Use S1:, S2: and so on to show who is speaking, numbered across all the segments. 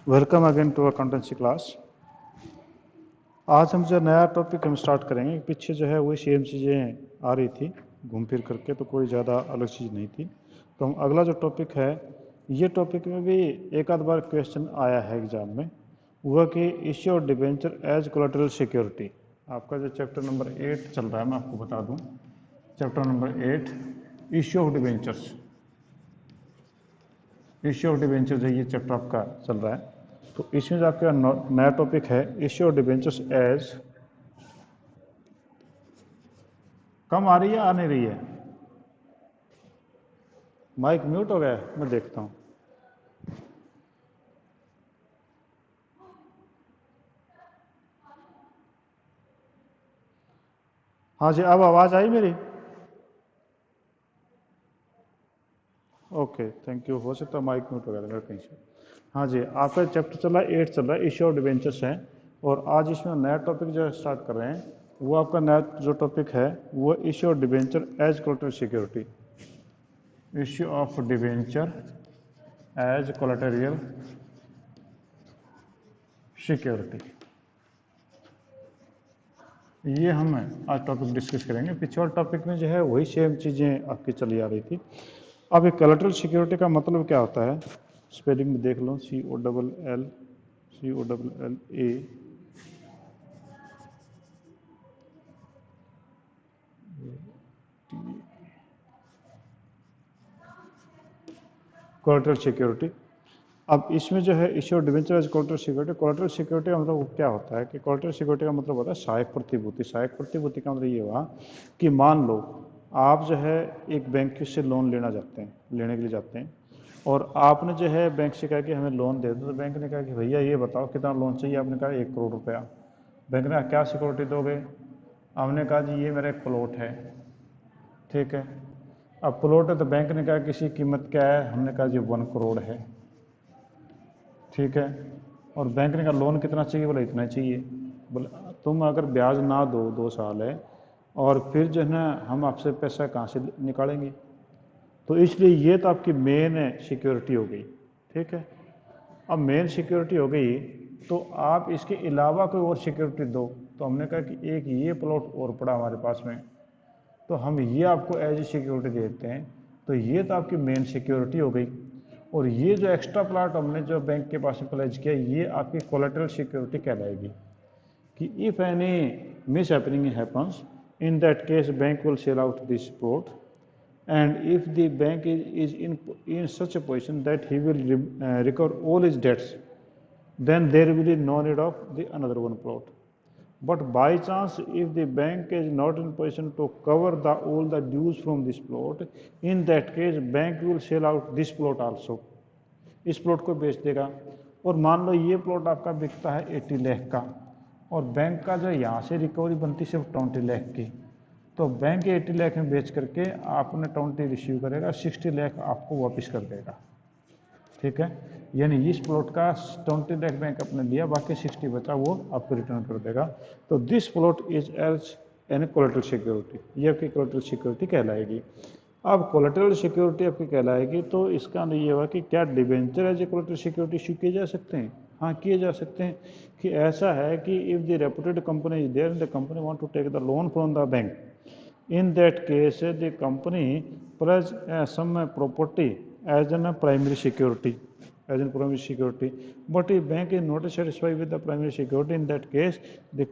S1: Welcome again to accountancy class. आज हम जो नया टॉपिक हम स्टार्ट करेंगे। पीछे जो है वही सेम चीज़ें आ रही थी घूम फिर करके, तो कोई ज़्यादा अलग चीज़ नहीं थी। तो हम अगला जो टॉपिक है, ये टॉपिक में भी एक आध बार क्वेश्चन आया है एग्जाम में, हुआ कि issue of debenture as collateral security. आपका जो चैप्टर नंबर 8 चल रहा है, मैं आपको बता दूँ, chapter number 8 issue of debentures. Issue of debenture जो ये चैप्टर आपका चल रहा है, तो इसमें जो आपका नया टॉपिक है इश्यू ऑफ डिबेंचर्स एज, कम आ रही है आ नहीं रही है? माइक म्यूट हो गया है, मैं देखता हूँ। हाँ जी, अब आवाज़ आई मेरी? Okay, thank you. हो सकता है माइक म्यूट हो गया था मेरा कहीं से। हाँ जी, आपका चैप्टर चल रहा है 8 चल रहा है, इश्यू ऑफ डिबेंचर्स है। और आज इसमें नया टॉपिक जो स्टार्ट कर रहे हैं, वो आपका नया जो टॉपिक है वो issue of debenture as collateral security. Issue of debenture as collateral security, ये हम आज टॉपिक डिस्कस करेंगे। पिछले टॉपिक में जो है वही सेम चीज़ें आपकी चली आ रही थी। अब ये कोलेटरल सिक्योरिटी का मतलब क्या होता है, स्पेलिंग में देख लो, COLLA। Collateral security. अब इसमें जो है issue of debenture as collateral security, collateral security का मतलब क्या होता है कि कोलेटरल सिक्योरिटी का मतलब होता है सहायक प्रतिभूति। सहायक प्रतिभूति का मतलब ये हुआ कि मान लो आप जो है एक बैंक से लोन लेने के लिए जाते हैं, और आपने जो है बैंक से कहा कि हमें लोन दे दो, तो बैंक ने कहा कि भैया ये बताओ कितना लोन चाहिए। आपने कहा 1 करोड़ रुपया। बैंक ने कहा क्या सिक्योरिटी दोगे? आपने कहा जी ये मेरा एक प्लॉट है, ठीक है। अब प्लॉट है तो बैंक ने कहा किसी कीमत क्या है? हमने कहा जी 1 करोड़ है, ठीक है। और बैंक ने कहा लोन कितना चाहिए? बोला इतना चाहिए। बोले तुम अगर ब्याज ना दो 2 साल है, और फिर जो है ना हम आपसे पैसा कहाँ से निकालेंगे? तो इसलिए ये तो आपकी मेन सिक्योरिटी हो गई, ठीक है। अब मेन सिक्योरिटी हो गई, तो आप इसके अलावा कोई और सिक्योरिटी दो। तो हमने कहा कि एक ये प्लॉट और पड़ा हमारे पास में, तो हम ये आपको एज ए सिक्योरिटी देते हैं। तो ये तो आपकी मेन सिक्योरिटी हो गई। और ये जो एक्स्ट्रा प्लॉट हमने जो बैंक के पास में प्लेज किया, ये आपकी कोलेटरल सिक्योरिटी कहलाएगी। कि if any mis happening happens, in that case bank will sell out this plot, and if the bank is in such a position that he will recover all his debts, then there will be no need of the another one plot. But by chance if the bank is not in position to cover all the dues from this plot, in that case bank will sell out this plot also, इस plot को बेच देगा। और मान लो ये plot आपका बिकता है 80 लाख का, और बैंक का जो यहाँ से रिकवरी बनती सिर्फ 20 लाख की, तो बैंक 80 लाख में बेच करके आपने 20 रिसीव करेगा, 60 लाख आपको वापस कर देगा, ठीक है। यानी इस प्लॉट का 20 लाख बैंक अपने लिया, बाकी 60 बचा वो आपको रिटर्न कर देगा। तो this plot is as an collateral security, ये आपकी कोलेटरल सिक्योरिटी कहलाएगी। अब कोलेटरल सिक्योरिटी आपकी कहलाएगी, तो इसका नहीं ये हुआ कि क्या debenture as a collateral security issue किए जा सकते हैं? हाँ, किए जा सकते हैं। कि ऐसा है कि if the reputed company is there, the company want to take the loan from the bank, in that case the company pledge some property as a primary security, but if bank is not satisfied with the primary security, in that case the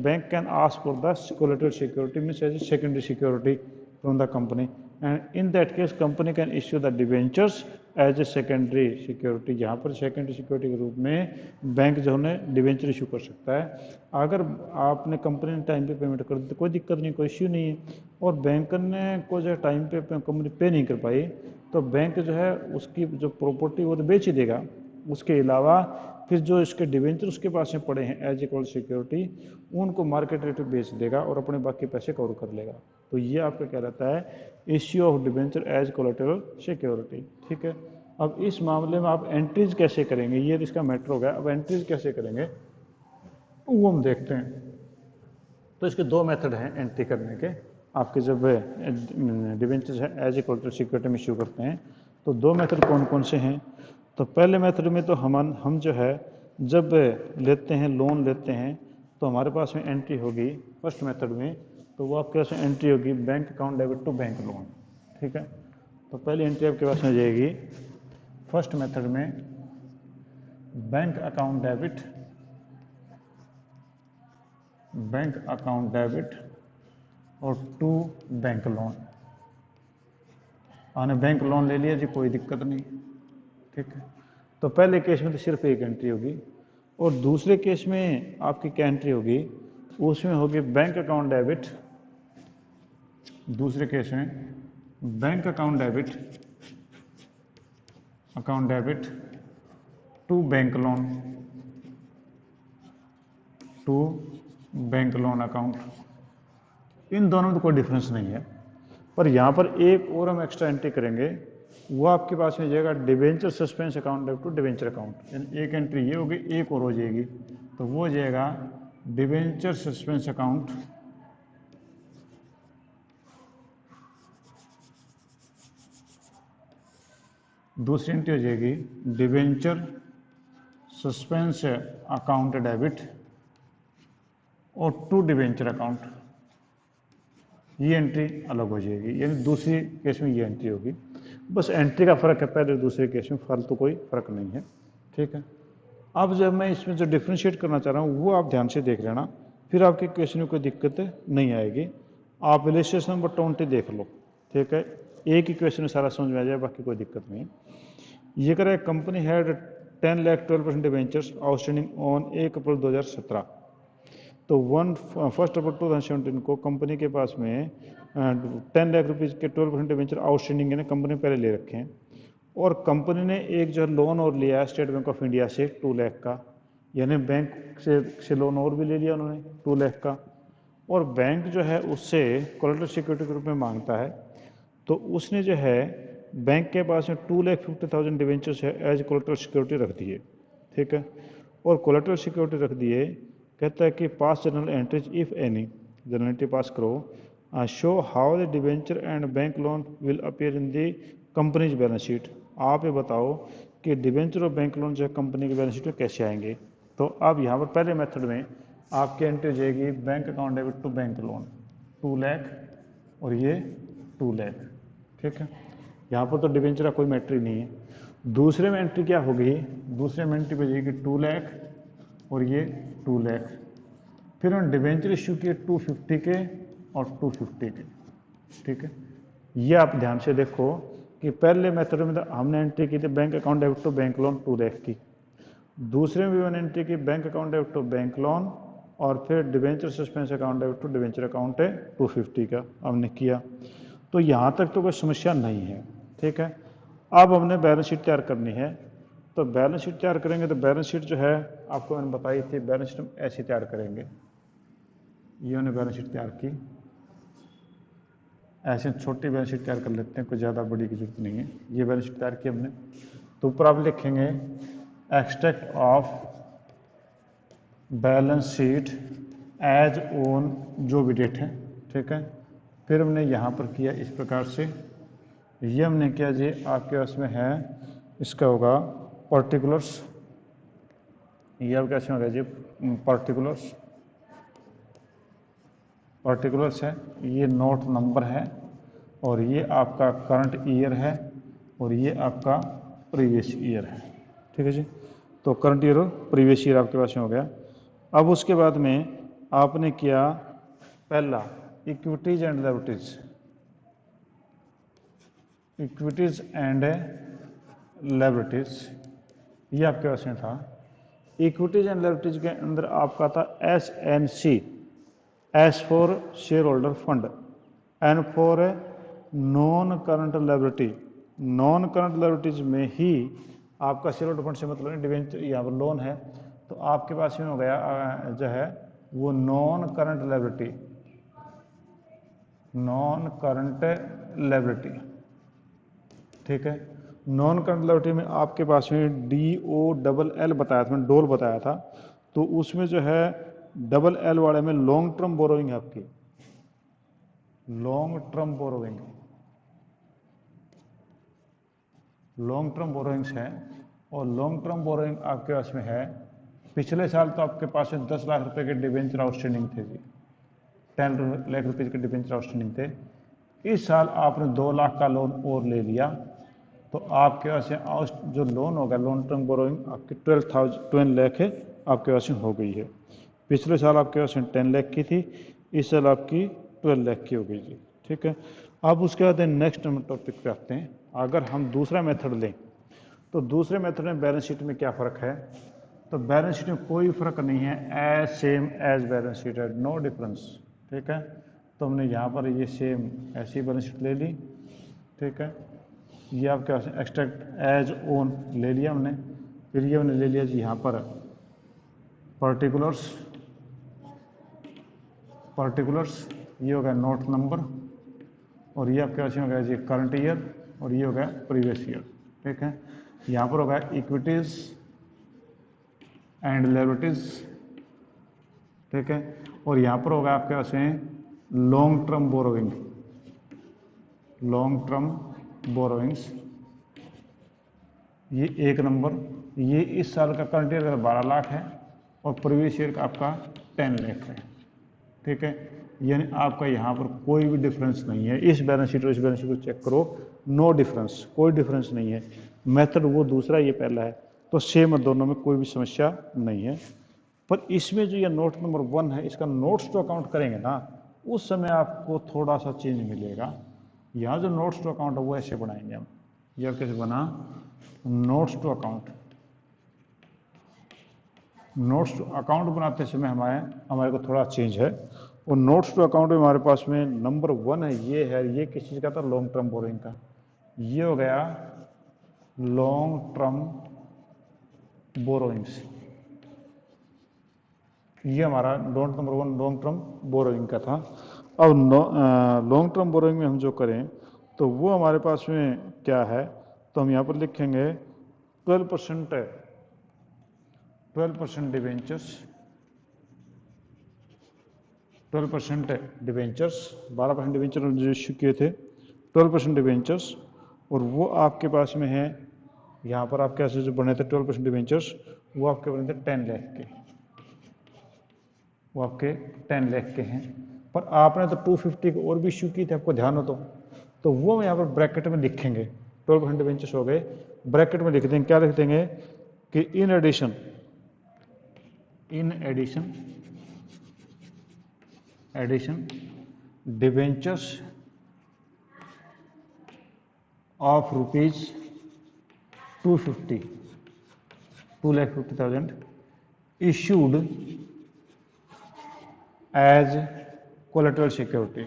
S1: bank can ask for the collateral security, means as a secondary security from the company, and in that case company can issue the debentures as a secondary security. यहाँ पर secondary security के रूप में bank जो है debenture issue कर सकता है। अगर आपने कंपनी ने टाइम पे पेमेंट कर दी तो कोई दिक्कत नहीं, कोई इश्यू नहीं है। और बैंक ने को जो टाइम पे कंपनी पे नहीं कर पाई, तो बैंक जो है उसकी जो प्रॉपर्टी वो तो बेच ही देगा। उसके अलावा फिर जो इसके डिवेंचर उसके पास में पड़े हैं एज ए कॉल सिक्योरिटी, उनको मार्केट रेट पे बेच देगा और अपने बाकी पैसे कवर कर लेगा। तो ये आपका क्या रहता है, issue of debenture as collateral security, ठीक है। अब इस मामले में आप एंट्रीज कैसे करेंगे, ये इसका मैटर हो गया। अब एंट्रीज कैसे करेंगे वो हम देखते हैं। तो इसके 2 मेथड हैं एंट्री करने के। आपके जब डिवेंचर्स है एज ए कोलेटरल सिक्योरिटी में इश्यू करते हैं, तो 2 मेथड कौन कौन से हैं? तो पहले मेथड में तो हम जो है जब लेते हैं लोन लेते हैं तो हमारे पास में एंट्री होगी फर्स्ट मेथड में, तो वो आपके पास में एंट्री होगी bank account debit to bank loan. ठीक है, तो पहली एंट्री आपके पास में जाएगी फर्स्ट मेथड में बैंक अकाउंट डेबिट और टू बैंक लोन। आपने बैंक लोन ले लिया जी, कोई दिक्कत नहीं। ठीक है, तो पहले केस में तो सिर्फ एक एंट्री होगी, और दूसरे केस में आपकी क्या एंट्री होगी, उसमें होगी बैंक अकाउंट डेबिट। दूसरे केस में bank account debit to bank loan account. इन दोनों में तो कोई डिफरेंस नहीं है, पर यहाँ पर एक और हम एक्स्ट्रा एंट्री करेंगे, वो आपके पास में जाएगा debenture suspense account debit to debenture account. यानी एक एंट्री ये होगी, एक और हो जाएगी, तो वो हो जाएगा डिवेंचर सस्पेंस अकाउंट दूसरी एंट्री हो जाएगी डिवेंचर सस्पेंस अकाउंट डेबिट और टू डिवेंचर अकाउंट। ये एंट्री अलग हो जाएगी, यानी दूसरी केस में ये एंट्री होगी। बस एंट्री का फ़र्क है, पहले दूसरे केस में फालतू कोई फ़र्क नहीं है। ठीक है, अब जब मैं इसमें जो डिफ्रेंशिएट करना चाह रहा हूँ वो आप ध्यान से देख लेना, फिर आपके क्वेश्चन में कोई दिक्कत नहीं आएगी। आप इलस्ट्रेशन नंबर 20 देख लो। ठीक है, एक ही क्वेश्चन में सारा समझ में आ जाए, बाकी कोई दिक्कत नहीं है। ये कह रहा है company had 10 lakh 12% debentures outstanding on 1 अप्रैल 2017। तो 1 अप्रैल 2017 को कंपनी के पास में 10 लाख रुपीज़ के 12% डिवेंचर आउटस्टैंडिंग है, कंपनी पहले ले रखे हैं, और कंपनी ने एक जो लोन और लिया है स्टेट बैंक ऑफ इंडिया से 2 लाख का, यानी बैंक से लोन और भी ले लिया उन्होंने 2 लाख का, और बैंक जो है उससे कोलेटरल सिक्योरिटी के रूप में मांगता है। तो उसने जो है बैंक के पास में 2,50,000 डिवेंचर्स है एज कोलेटरल सिक्योरिटी रख दिए। ठीक है, और कोलेटरल सिक्योरिटी रख दिए, कहता है कि pass journal entries if any, journal entry pass करो, show how the debenture and bank loan will appear in the company's balance sheet. आप ये बताओ कि डिवेंचर और बैंक लोन जो है कंपनी की बैलेंस शीट में कैसे आएंगे। तो अब यहाँ पर पहले मेथड में आपकी एंट्री हो जाएगी bank account debit to bank loan 2 lakh और ये 2 लाख। ठीक है, यहाँ पर तो डिवेंचर का कोई मैटर ही नहीं है। दूसरे में एंट्री क्या होगी, दूसरे में एंट्री हो जाएगी 2 लाख और ये 2 लाख। फिर उन्होंने डिवेंचर इश्यू किए 250 के और 250 के। ठीक है, ये आप ध्यान से देखो कि पहले मेथड में हमने एंट्री की थी bank account debit to bank loan 2 lakh की, दूसरे में भी मैंने एंट्री की bank account debit to bank loan, और फिर debenture suspense account debit to debenture account है 250 का हमने किया। तो यहाँ तक तो कोई समस्या नहीं है। ठीक है, अब हमने बैलेंस शीट तैयार करनी है। तो बैलेंस शीट तैयार करेंगे तो बैलेंस शीट जो है आपको मैंने बताई थी, बैलेंस शीट हम ऐसे तैयार करेंगे। ये हमने बैलेंस शीट तैयार की, ऐसे छोटी बैलेंस शीट तैयार कर लेते हैं, कोई ज़्यादा बड़ी की जरूरत नहीं है। ये बैलेंस शीट तैयार की हमने, तो ऊपर आप लिखेंगे extract of balance sheet as on जो भी डेट है। ठीक है, फिर हमने यहाँ पर किया इस प्रकार से, ये हमने किया जी आपके पास में है, इसका होगा पर्टिकुलर्स, ये अब कैसे होगा जी पर्टिकुलर्स है, ये नोट नंबर है, और ये आपका करंट ईयर है, और ये आपका प्रीवियस ईयर है। ठीक है जी, तो करंट ईयर और प्रीवियस ईयर आपके पास में हो गया। अब उसके बाद में आपने किया पहला equities and liabilities, equities and liabilities, ये आपके पास में था। इक्विटीज एंड लायबिलिटीज के अंदर आपका था SNC, S for shareholder fund, N for non current liability. Non current liabilities में ही आपका शेयर होल्डर फंड से मतलब डिवेंचर यहाँ पर लोन है, तो आपके पास में हो गया जो है वो non current liability, non current liability. ठीक है, नॉन करंट लायबिलिटी में आपके पास में DOLL बताया था, मैंने डोल बताया था, तो उसमें जो है LL वाले में लॉन्ग टर्म बोरोइंग है आपकी, long term borrowing, long term borrowings है, और लॉन्ग टर्म बोरोइंग आपके पास में है, पिछले साल तो आपके पास में 10 लाख रुपए के डिबेंचर आउटस्टैंडिंग थे जी, 10 लाख रुपए के डिबेंचर आउटस्टैंडिंग थे। इस साल आपने 2 लाख का लोन और ले लिया, तो आपके पास जो लोन होगा लॉन्ग टर्म बोरोइंग आपकी 12 लाख है आपके पास में हो गई है। पिछले साल आपके पास 10 लाख की थी, इस साल आपकी 12 लाख की हो गई जी। ठीक है, अब उसके बाद नेक्स्ट हम टॉपिक पे आते हैं। अगर हम दूसरा मेथड लें तो दूसरे मेथड में बैलेंस शीट में क्या फ़र्क है, तो बैलेंस शीट में कोई फ़र्क नहीं है, as same as balance sheet है, नो डिफरेंस। ठीक है, तो हमने यहाँ पर ये सेम ऐसी बैलेंस शीट ले ली। ठीक है, ये आपके पास एक्सट्रैक्ट एज ओन ले लिया हमने, फिर ये हमने ले लिया जी यहाँ पर पर्टिकुलर्स, ये हो गया नोट नंबर, और ये आपके पास हो गया जी करंट ईयर, और ये हो गया प्रीवियस ईयर। ठीक है, यहाँ पर हो गया इक्विटीज एंड लायबिलिटीज। ठीक है, और यहाँ पर होगा आपके पास long term borrowing, long term borrowings, ये 1 नंबर, ये इस साल का करंट ईयर का 12 लाख है और प्रीवियस ईयर का आपका 10 लाख है। ठीक है, यानी आपका यहाँ पर कोई भी डिफरेंस नहीं है, इस बैलेंस शीट और इस बैलेंस शीट को चेक करो, नो डिफरेंस, कोई डिफरेंस नहीं है। मेथड वो दूसरा, ये पहला है, तो सेम है दोनों में, कोई भी समस्या नहीं है। पर इसमें जो ये नोट नंबर 1 है, इसका नोट्स टू अकाउंट करेंगे ना, उस समय आपको थोड़ा सा चेंज मिलेगा। यहाँ जो नोट्स टू अकाउंट है वो ऐसे बनाएंगे हम, यह कैसे बना, notes to account, notes to account बनाते समय हमारे को थोड़ा चेंज है। और नोट्स टू अकाउंट में हमारे पास में नंबर 1 है, ये किस चीज़ का था, लॉन्ग टर्म बोरोइंग का, ये हो गया लॉन्ग टर्म बोरोइंग्स, ये हमारा note number 1 long term borrowing का था। अब लॉन्ग टर्म बोरोइंग में हम जो करें तो वो हमारे पास में क्या है, तो हम यहाँ पर लिखेंगे 12% डिवेंचर्स, 12% डिवेंचर्स, 12% डिवेंचर जो इश्यू किए थे, 12% डिवेंचर्स, और वो आपके पास में है, यहाँ पर आपके ऐसे जो बने थे 12% डिवेंचर्स, वो आपके बने थे 10 लाख के, वो आपके 10 लाख के हैं। पर आपने तो 250 के और भी इश्यू किए थे, आपको ध्यान हो तो वो यहाँ पर ब्रैकेट में लिखेंगे, 12% डिवेंचर्स हो गए, ब्रैकेट में लिख देंगे, क्या लिख देंगे कि in addition debentures of rupees 250, 2,50,000 issued as collateral security,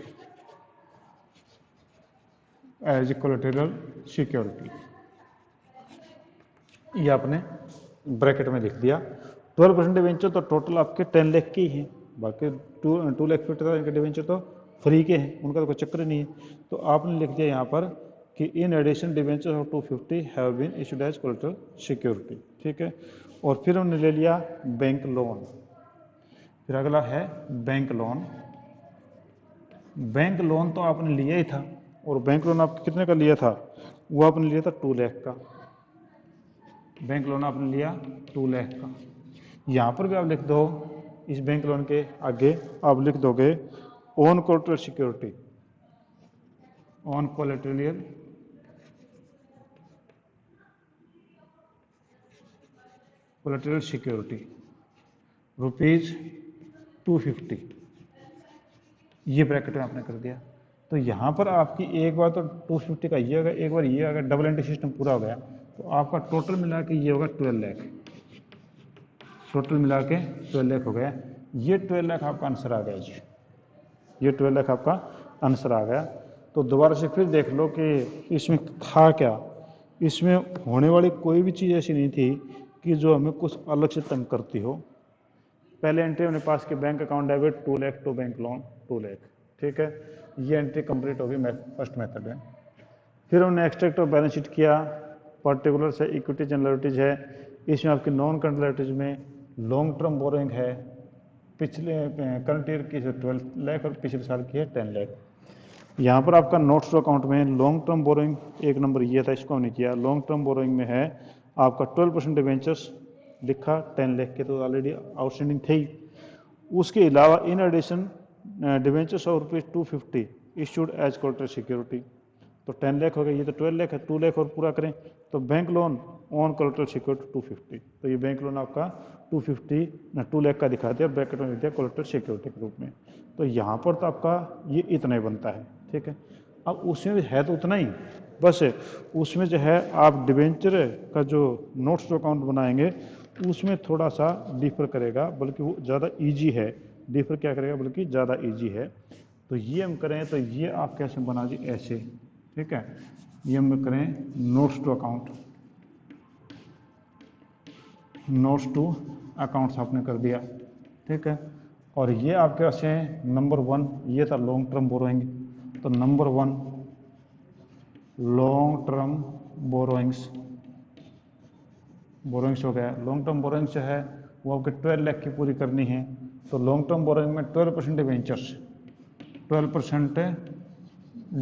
S1: ये आपने ब्रैकेट में लिख दिया। 12% डिवेंचर तो टोटल आपके 10 लाख के ही हैं, बाकी 2,50,000 के डिवेंचर तो फ्री के हैं, उनका तो कोई चक्कर नहीं है। तो आपने लिख दिया यहाँ पर कि in addition debenture of 250 have been issued as collateral security. ठीक है, और फिर हमने ले लिया बैंक लोन, फिर अगला है बैंक लोन। बैंक लोन तो आपने लिया ही था, और बैंक लोन आपने कितने का लिया था, वो आपने लिया था 2 लाख का, बैंक लोन आपने लिया 2 लाख का। यहाँ पर भी आप लिख दो, इस बैंक लोन के आगे आप लिख दोगे on collateral security, on collateral security rupees 250, ये ब्रैकेट में आपने कर दिया। तो यहाँ पर आपकी एक बार तो 250 का ये होगा, एक बार ये होगा, डबल एंट्री सिस्टम पूरा हो गया, तो आपका टोटल मिला के ये होगा 12 लाख, टोटल मिला के 12 लाख हो गया। ये 12 लाख आपका आंसर आ गया जी, ये 12 लाख आपका आंसर आ गया। तो दोबारा से फिर देख लो कि इसमें था क्या, इसमें होने वाली कोई भी चीज़ ऐसी नहीं थी कि जो हमें कुछ अलग से तंग करती हो। पहले एंट्री हमने पास की, bank account debit 2 lakh to bank loan 2 lakh. ठीक है, ये एंट्री कंप्लीट होगी फर्स्ट मेथड में। फिर हमने एक्सट्रैक्ट और बैलेंस शीट किया, पर्टिकुलर से इक्विटीज एंड लायबिलिटीज है, इसमें आपकी नॉन करंट लायबिलिटीज में लॉन्ग टर्म बोरोइंग है, पिछले करंट ईयर की 12 लाख और पिछले साल की है 10 लाख। यहाँ पर आपका नोट्स टू अकाउंट में लॉन्ग टर्म बोरोइंग 1 नंबर ये था, इसको हमने किया। लॉन्ग टर्म बोरोइंग में है आपका 12% डिवेंचर्स लिखा 10 लाख के तो ऑलरेडी आउटस्टैंडिंग थे ही। उसके अलावा in addition debentures of ₹250 issued as collateral security, तो 10 लाख हो गया, ये तो 12 लाख है, 2 लाख और पूरा करें तो bank loan on collateral security 250, तो ये बैंक लोन आपका 2 लाख का दिखा दिया, ब्रैकेट में दिया कोलेटरल सिक्योरिटी के रूप में। तो यहाँ पर तो आपका ये इतना ही बनता है, ठीक है। अब उसमें भी है तो उतना ही, बस उसमें जो है आप डिवेंचर का जो नोट्स टू अकाउंट बनाएंगे उसमें थोड़ा सा डिफर करेगा, बल्कि वो ज़्यादा ईजी है, डिफर क्या करेगा बल्कि ज़्यादा ईजी है। तो ये हम करें तो ये आप कैसे बना जी, ऐसे, ठीक है। ये हम करें notes to account, notes to accounts आपने कर दिया, ठीक है। और ये आपके पास है नंबर 1, ये था लॉन्ग टर्म बोरोइंग, तो नंबर 1 लॉन्ग टर्म बोरोइंग्स हो गया। लॉन्ग टर्म बोरोइंग्स जो है वो आपके 12 लाख की पूरी करनी है, तो लॉन्ग टर्म बोरोइंग में 12% डिवेंचर्स, 12%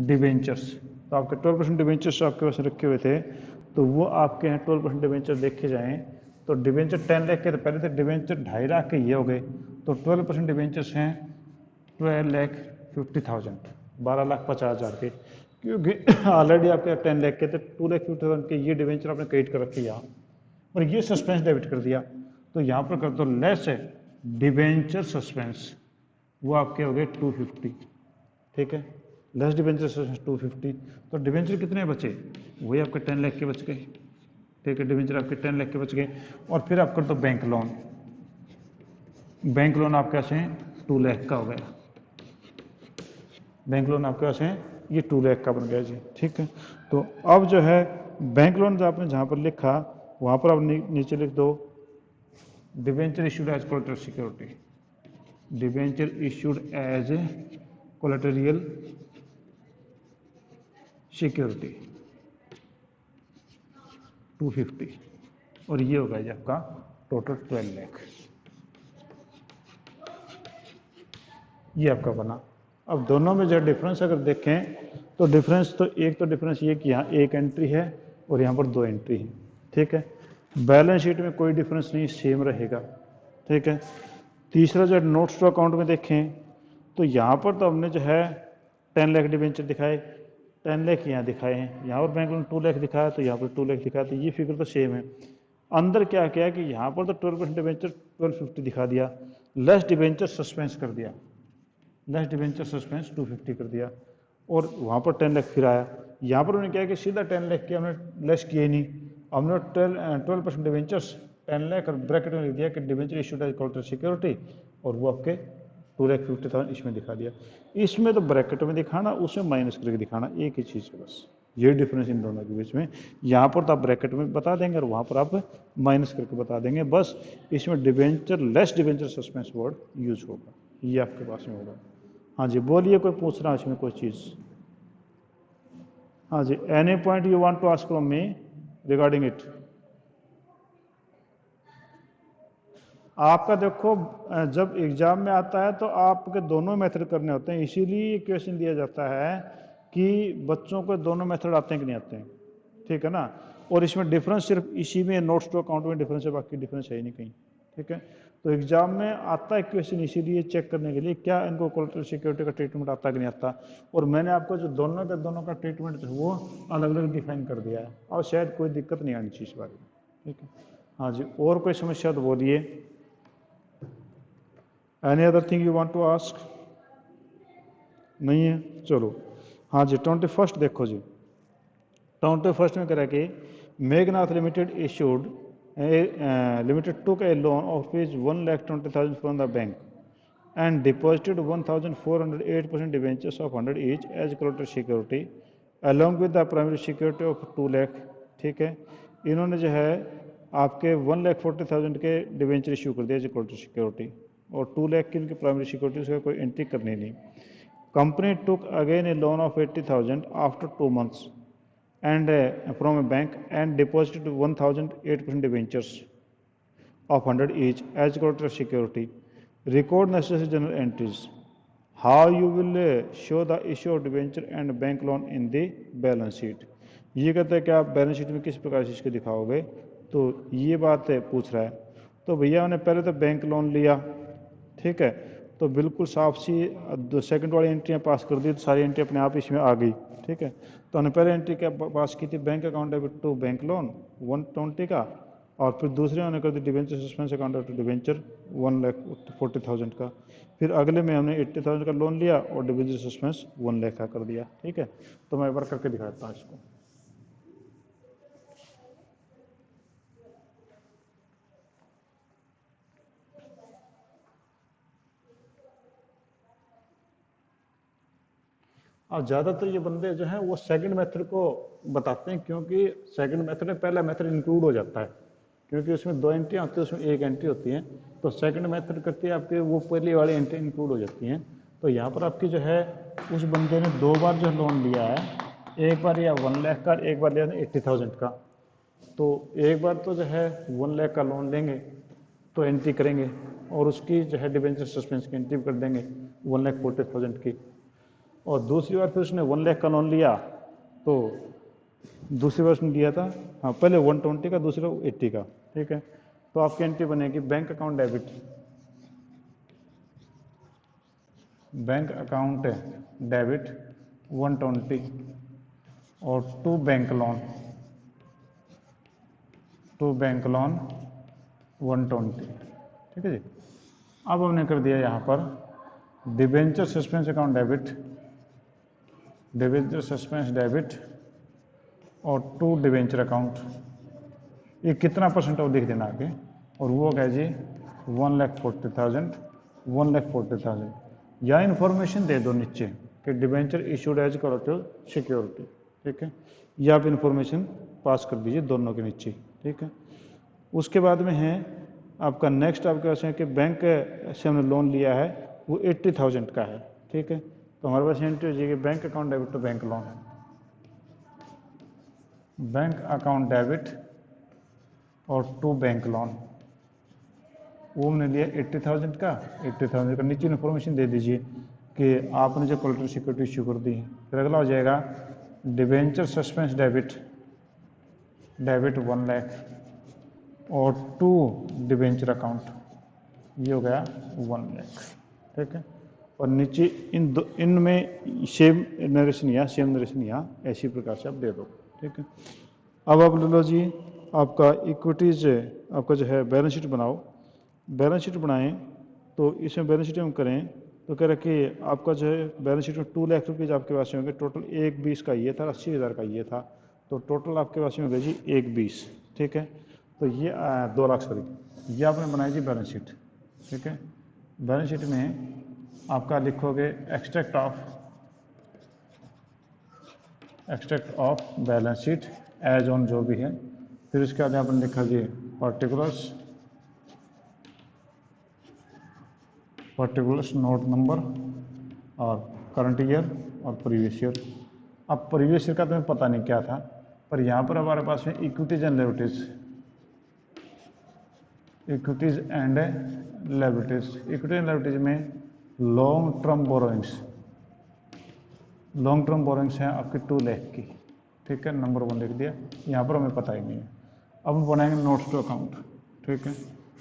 S1: डिवेंचर्स, तो आपके 12% डिवेंचर्स आपके पास रखे हुए थे, तो वो आपके हैं 12% डिवेंचर देखे जाएं तो डिवेंचर 10 लाख के तो पहले थे, डिवेंचर 2.5 लाख के ये हो गए, तो 12% डिवेंचर्स हैं 12,50,000, 12,50,000 के, क्योंकि ऑलरेडी आपके 10 लाख के थे, 2,50,000 के ये डिवेंचर आपने क्रिएट कर रखे यहाँ, और ये सस्पेंस डेबिट कर दिया, तो यहाँ पर कर दो लेस है डिवेंचर सस्पेंस, वो आपके हो गए 250, ठीक है, लेस डिवेंचर सस्पेंस 250, तो डिवेंचर कितने बचे, वही आपके 10 लाख के बच गए, ठीक है, डिवेंचर आपके 10 लाख के बच गए। और फिर आप कर दो बैंक लोन, बैंक लोन आपके पास है 2 लाख का हो गया, बैंक लोन आपके पास है ये 2 लाख का बन गया जी, ठीक है। तो अब जो है बैंक लोन जो आपने जहाँ पर लिखा वहाँ पर आप नीचे लिख दो debenture issued as collateral security, debenture issued as collateral security 250, और ये होगा जी आपका टोटल 12 लाख, ये आपका बना। अब दोनों में जो डिफरेंस अगर देखें तो डिफरेंस तो एक तो डिफरेंस ये कि यहाँ एक एंट्री है और यहाँ पर 2 एंट्री है, ठीक है। बैलेंस शीट में कोई डिफरेंस नहीं, सेम रहेगा, ठीक है। तीसरा जो नोट्स टू अकाउंट में देखें तो यहाँ पर तो हमने जो है 10 लाख डिवेंचर दिखाए, 10 लाख यहाँ दिखाए हैं, यहाँ पर बैंक लोन 2 लाख दिखाया तो यहाँ पर 2 लाख दिखाया, तो ये फिगर तो सेम है। अंदर क्या किया कि यहाँ पर तो 12% डिवेंचर 1250 दिखा दिया, लेस डिवेंचर सस्पेंस कर दिया, लेस डिवेंचर सस्पेंस 250 कर दिया, और वहाँ पर 10 लाख फिर आया। यहाँ पर उन्होंने क्या कि सीधा 10 लाख किया, हमने लेस किए नहीं, हमने 12% डिवेंचर्स 10 लाख और ब्रैकेट में लिख दिया कि debenture issued as collateral security, और वो आपके 2,50,000 इसमें दिखा दिया। इसमें तो ब्रैकेट में दिखाना, उसमें माइनस करके दिखाना, एक ही चीज़ है बस, ये डिफरेंस इन दोनों के बीच में। यहाँ पर तो आप ब्रैकेट में बता देंगे और वहाँ पर आप माइनस करके बता देंगे, बस इसमें debenture less debenture suspense word use होगा, ये आपके पास में होगा। हाँ जी बोलिए, कोई पूछ रहा है इसमें कोई चीज़? हाँ जी, any point you want to ask from me regarding it? आपका देखो जब एग्जाम में आता है तो आपके दोनों मेथड करने होते हैं, इसीलिए क्वेश्चन दिया जाता है कि बच्चों को दोनों मेथड आते हैं कि नहीं आते हैं, ठीक है ना। और इसमें डिफरेंस सिर्फ इसी में नोट्स टू अकाउंट में डिफरेंस है, बाकी डिफरेंस है ही नहीं कहीं, ठीक है। तो एग्जाम में आता है क्वेश्चन इसीलिए चेक करने के लिए क्या इनको कोलेटरल सिक्योरिटी का ट्रीटमेंट आता है कि नहीं आता, और मैंने आपको जो दोनों का ट्रीटमेंट वो अलग अलग डिफाइन कर दिया है, और शायद कोई दिक्कत नहीं आनी चाहिए इस बारे में, ठीक है। हाँ जी, और कोई समस्या तो बोलिए। Any other thing you want to ask? नहीं है, चलो। हाँ जी 21 देखो जी, 21 में कह रहा है कि Meghnath limited issued limited took A loan of rupees 1,20,000 from the bank and deposited 1,408% debentures of 100 each as collateral security along with the primary security of 2 lakh, ठीक है। इन्होंने जो है आपके 1,40,000 के डिवेंचर इशू कर दिया एज कोलेटरल सिक्योरिटी, और 2 लाख की उनकी प्राइमरी सिक्योरिटी, उसका कोई एंट्री करनी नहीं। Company took again A loan of 80,000 after 2 months and from a bank and deposited 1,008% debentures of 100 each as collateral security. Record necessary journal entries. How you will show the issue of debenture and bank loan in the balance sheet. ये कहते हैं कि आप balance sheet में किस प्रकार से इसको दिखाओगे, तो ये बात है पूछ रहा है। तो भैया उन्हें पहले तो बैंक लोन लिया, ठीक है, तो बिल्कुल साफ सी सेकंड वाली एंट्रियाँ पास कर दी तो सारी एंट्री अपने आप इसमें आ गई, ठीक है। तो हमने पहले एंट्री क्या पास की थी, bank account debit to bank loan 120 का, और फिर दूसरे हमने कर दी debenture suspense account to debenture 1,40,000 का। फिर अगले में हमने 80,000 का लोन लिया और डिवेंचर सस्पेंस 1 लाख का कर दिया, ठीक है। तो मैं एक बार करके दिखाता हूँ इसको। और ज़्यादातर ये बंदे जो हैं वो सेकंड मेथड को बताते हैं, क्योंकि सेकंड मेथड में पहला मेथड इंक्लूड हो जाता है, क्योंकि उसमें 2 एंट्री होती है, उसमें 1 एंट्री होती है। तो सेकंड मेथड करती है आपके वो पहली वाली एंट्री इंक्लूड हो जाती हैं। तो यहाँ पर आपकी जो है उस बंदे ने 2 बार जो लोन लिया है, एक बार लिया 1 लाख का, एक बार लिया 80,000 का। तो एक बार तो जो है 1 लाख का लोन लेंगे तो एंट्री करेंगे, और उसकी जो है डिवेंचर सस्पेंस की एंट्री कर देंगे 1,40,000 की। और दूसरी बार फिर उसने 1 लाख का लोन लिया, तो दूसरी बार उसने लिया था, हाँ पहले 120 का, दूसरा 80 का, ठीक है। तो आपकी एंट्री बनेगी bank account debit, bank account debit 120 और टू बैंक लोन 120, ठीक है जी। अब हमने कर दिया यहाँ पर debenture suspense account debit, debenture suspense debit और टू डिवेंचर अकाउंट, ये कितना परसेंट है वो लिख देना आगे, और वो क्या जी 1,40,000 या इन्फॉर्मेशन दे दो नीचे कि debenture issued as collateral security, ठीक है, या आप इन्फॉर्मेशन पास कर दीजिए दोनों के नीचे, ठीक है। उसके बाद में है आपका नेक्स्ट आपके पास है कि बैंक से हमने लोन लिया है वो 80,000 का है, ठीक है। तो हमारे पास एंट्री हो जाएगी bank account debit to bank loan, bank account debit और टू बैंक लोन, वो हमने लिया 80,000 का, 80,000 का नीचे इन्फॉर्मेशन दे दीजिए कि आपने जो कोलेटरल सिक्योरिटी इशू कर दी है। फिर अगला हो जाएगा डिवेंचर सस्पेंस डेबिट 1 लाख और टू डिवेंचर अकाउंट, ये हो गया 1 लाख, ठीक है। और नीचे इनमें सेम नरेशन या ऐसी प्रकार से आप दे दो, ठीक है। अब आप ले लो जी आपका इक्विटीज, आपका जो है बैलेंस शीट बनाओ। बैलेंस शीट बनाएं तो इसमें बैलेंस शीट हम करें तो कह रहे कि आपका जो है बैलेंस शीट में 2 लाख रुपीज़ आपके पास में होंगे, टोटल 1,20 का ये था, 80,000 का ये था, तो टोटल आपके पास में होगा जी 1,20, ठीक है। तो ये 2 लाख, सॉरी, ये आपने बनाई जी बैलेंस शीट, ठीक है। बैलेंस शीट में आपका लिखोगे extract of balance sheet as on जो भी है, फिर उसके बाद आपने लिखा जी पर्टिकुलर्स नोट नंबर और करंट ईयर और प्रीवियस ईयर। अब प्रीवियस ईयर का तुम्हें पता नहीं क्या था, पर यहाँ पर हमारे पास में equities and liabilities, equities and liabilities में लॉन्ग टर्म बोरोइंग्स हैं आपकी 2 लाख की, ठीक है, नंबर 1 लिख दिया, यहाँ पर हमें पता ही नहीं है। अब हम बनाएंगे नोट्स टू अकाउंट, ठीक है,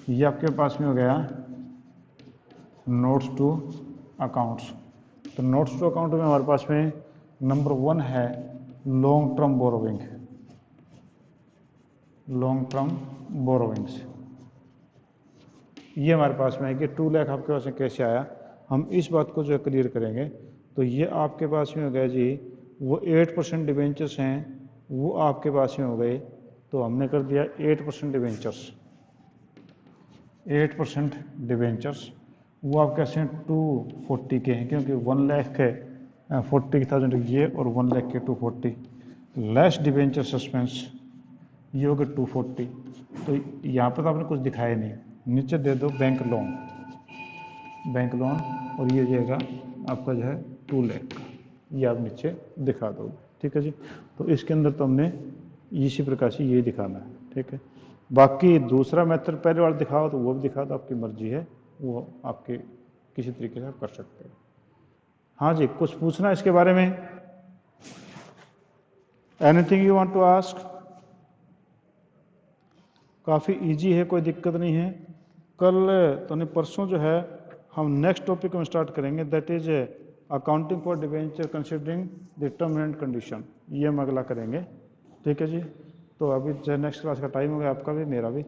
S1: ये आपके पास में हो गया नोट्स टू अकाउंट्स। तो नोट्स टू अकाउंट में हमारे पास में नंबर 1 है लॉन्ग टर्म बोरोविंग्स, ये हमारे पास में है कि 2 लाख आपके पास में कैसे आया, हम इस बात को जो क्लियर करेंगे। तो ये आपके पास में हो गया जी, वो 8% डिवेंचर्स हैं, वो आपके पास में हो गए, तो हमने कर दिया 8% डिवेंचर्स, वो आपके पास में 240 के हैं, क्योंकि 1 लाख है 40,000 ये और 1 लाख के 240 लेस डिवेंचर सस्पेंस, ये हो गया 240। तो यहाँ पर तो आपने कुछ दिखाया नहीं, नीचे दे दो बैंक लोन, और ये जाएगा आपका जो है 2 लाख का, ये आप नीचे दिखा दो, ठीक है जी। तो इसके अंदर तो हमने इसी प्रकार से ये दिखाना है, ठीक है। बाकी दूसरा मेथड पहले वाला दिखाओ तो वो भी दिखा दो, आपकी मर्जी है, वो आपके किसी तरीके से आप कर सकते हो। हाँ जी, कुछ पूछना इसके बारे में? Anything you want to ask? काफ़ी इजी है, कोई दिक्कत नहीं है। कल तो नहीं, परसों जो है हम नेक्स्ट टॉपिक में स्टार्ट करेंगे, that is accounting for debenture considering the term and condition, ये हम अगला करेंगे। ठीक है जी। तो अभी जो नेक्स्ट क्लास का टाइम हो गया आपका भी मेरा भी।